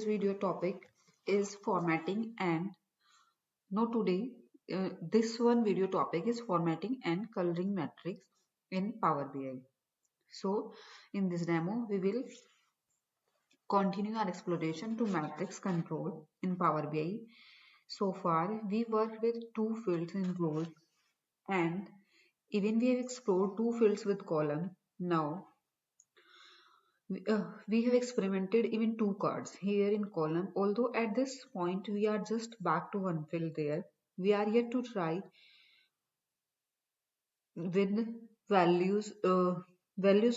today's video topic is formatting and no today this one video topic is formatting and coloring matrix in Power BI. So in this demo we will continue our exploration to matrix control in Power BI. So far we worked with two fields in rows and even we have explored two fields with column. Now we have experimented even two cards here in column, although at this point we are just back to one field there. We are yet to try with values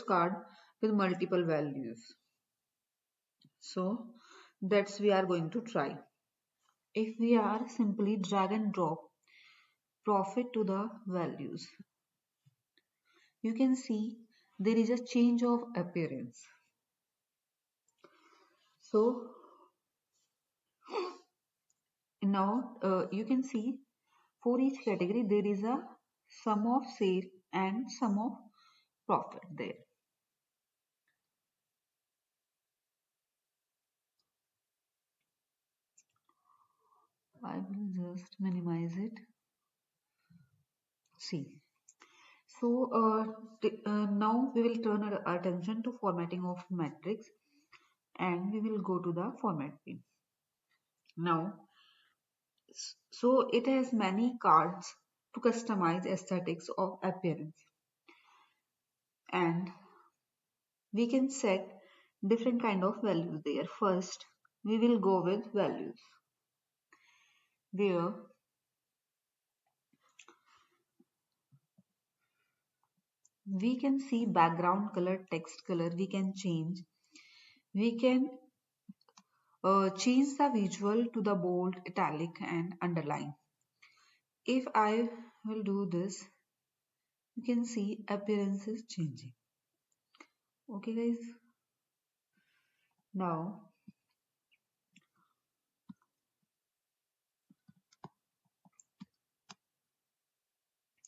card with multiple values. So that's we are going to try. If we are simply drag and drop profit to the values, you can see there is a change of appearance. So now you can see for each category there is a sum of sale and sum of profit there. I will just minimize it. See. So now we will turn our attention to formatting of matrix and we will go to the format pane. Now, so it has many cards to customize aesthetics of appearance and we can set different kind of values there. First, we will go with values where we can see background color, text color, we can change. We can change the visual to the bold, italic and underline. If I will do this, you can see appearance is changing. Okay guys. Now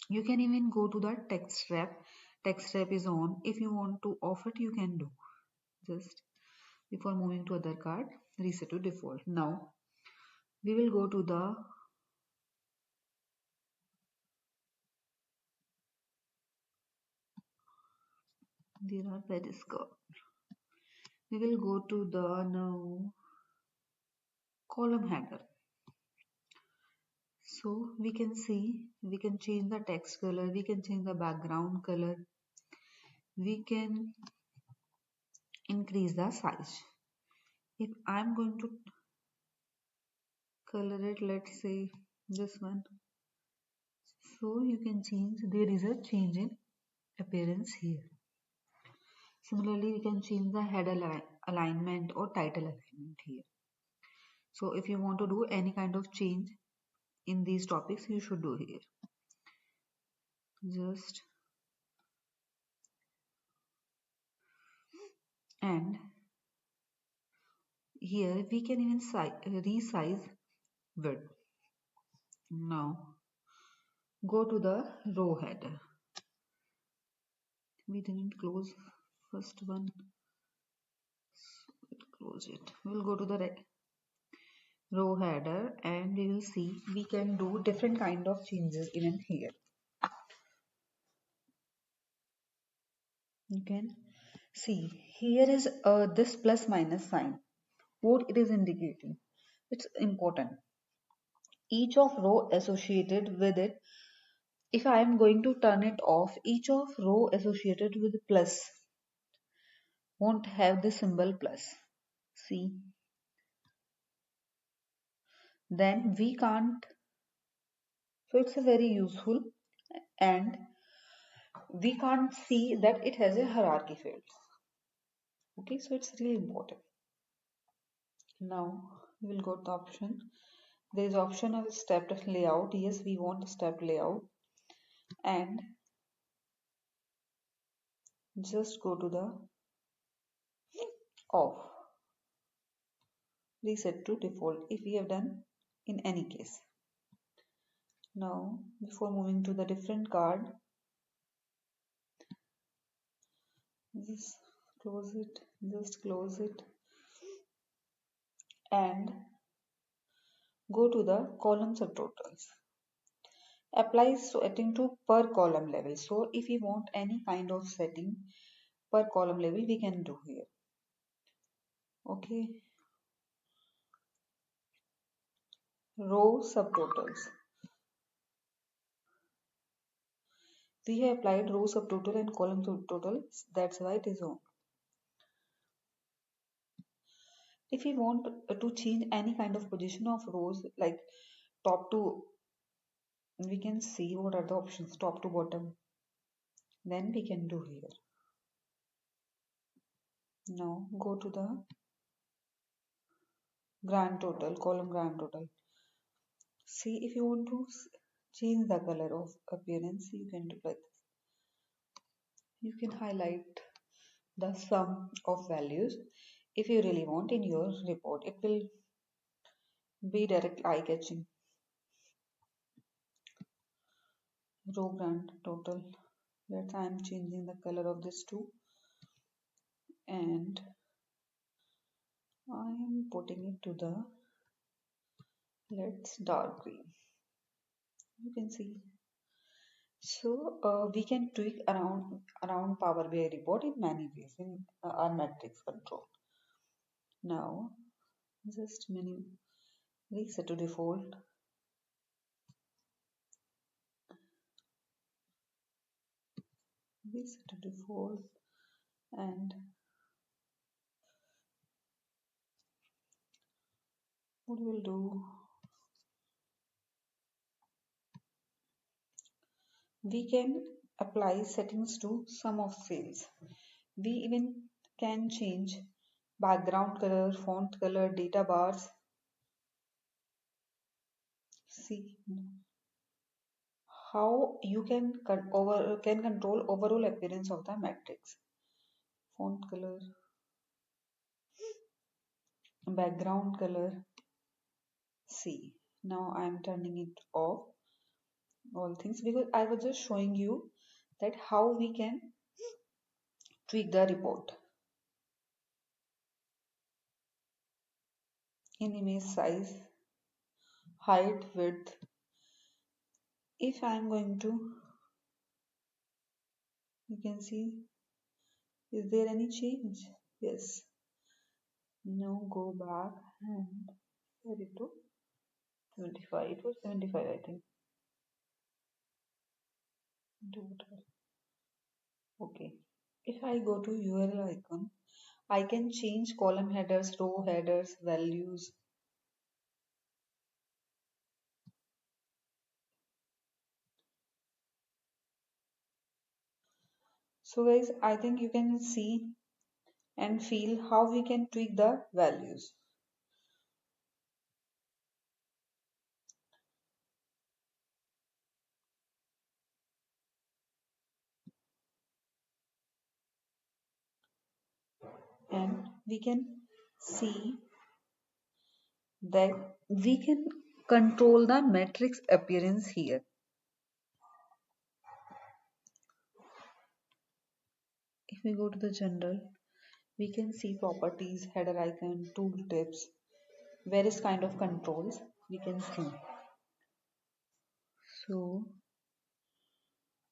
you can even go to the text wrap. Text wrap is on. If you want to off it, you can do. Just before moving to other card, reset to default. Now we will go to the there are pages card. We will go to the now column header. So we can see we can change the text color, we can change the background color, we can increase the size. If I'm going to color it, let's say this one, so you can change, there is a change in appearance here. Similarly, we can change the header alignment or title alignment here. So if you want to do any kind of change in these topics, you should do here. Just and here we can even resize width. Now go to the row header. We didn't close first one, so close it. We'll go to the row header and we will see we can do different kind of changes even here. You can see here is this plus minus sign. What it is indicating? It's important. Each of row associated with it, if I am going to turn it off, each of row associated with plus won't have the symbol plus. See, then we can't. So it's a very useful and we can't see that it has a hierarchy field. Okay, so it's really important. Now we will go to the option. There is option of stepped layout. Yes, we want a stepped layout and just go to the off, reset to default if we have done in any case. Now before moving to the different card, just close it. and go to the column subtotals. Apply setting to per column level. So if we want any kind of setting per column level, we can do here. Okay. Row subtotals. We have applied row subtotal and column subtotal. That's why it is on. If we want to change any kind of position of rows like top to, we can see what are the options top to bottom. Then we can do here. Now go to the grand total, column grand total. See if you want to change the color of appearance, you can do like this. You can highlight the sum of values if you really want in your report. It will be direct eye catching. Row grand total. Let's I am changing the color of this too, and I am putting it to the let's dark green. You can see. So we can tweak around Power BI report in many ways in our matrix control. Now just menu reset to default. Reset to default, and what we'll do, we can apply settings to sum of cells. We even can change background color, font color, data bars. See how you can control overall appearance of the matrix. Font color, background color. See, now I am turning it off all things because I was just showing you that how we can tweak the report in image size, height, width. If I am going to, you can see, is there any change? Yes. Now go back and set it to 75. It was 75, I think. Total. Okay. If I go to URL icon, I can change column headers, row headers, values. So guys, I think you can see and feel how we can tweak the values. And we can see that we can control the matrix appearance here. If we go to the general, we can see properties, header icon, tooltips, various kind of controls we can see. So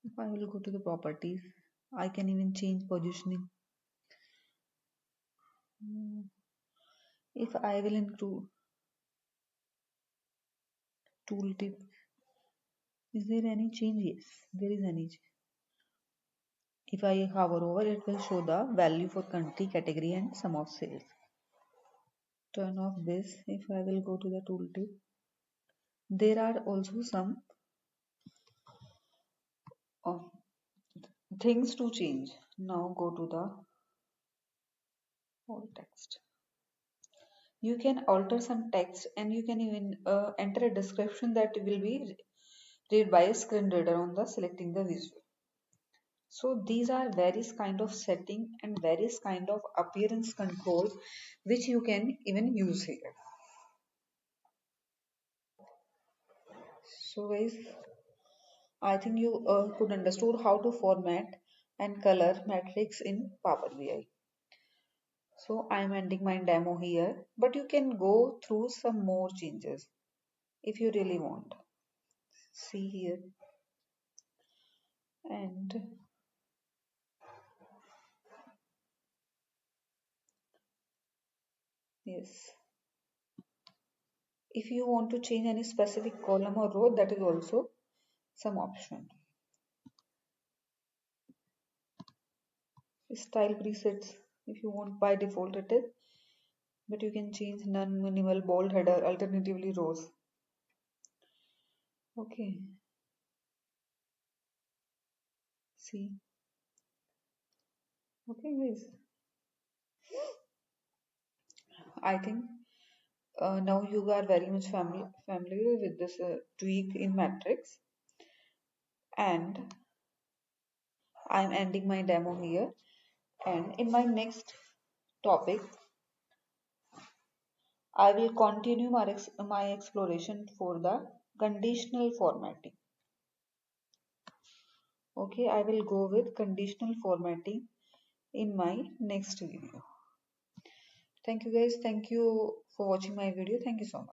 if I will go to the properties, I can even change positioning. If I will include tooltip, is there any change? Yes, there is any change. If I hover over, it will show the value for country, category and sum of sales. Turn off this. If I will go to the tooltip, there are also some uh, things to change. Now go to the alt text. You can alter some text and you can even enter a description that will be read by a screen reader on the selecting the visual. So these are various kind of setting and various kind of appearance control which you can even use here. So guys, I think you could understood how to format and color matrix in Power BI. So I'm ending my demo here, but you can go through some more changes if you really want. See here, and yes, if you want to change any specific column or row, that is also some option. Style presets, if you want, by default it is, but you can change none, minimal, bold header, alternatively rows. Okay, see. Okay, guys. I think now you are very much familiar with this tweak in Matrix, and I'm ending my demo here. And in my next topic, I will continue my exploration for the conditional formatting. Okay, I will go with conditional formatting in my next video. Thank you guys. Thank you for watching my video. Thank you so much.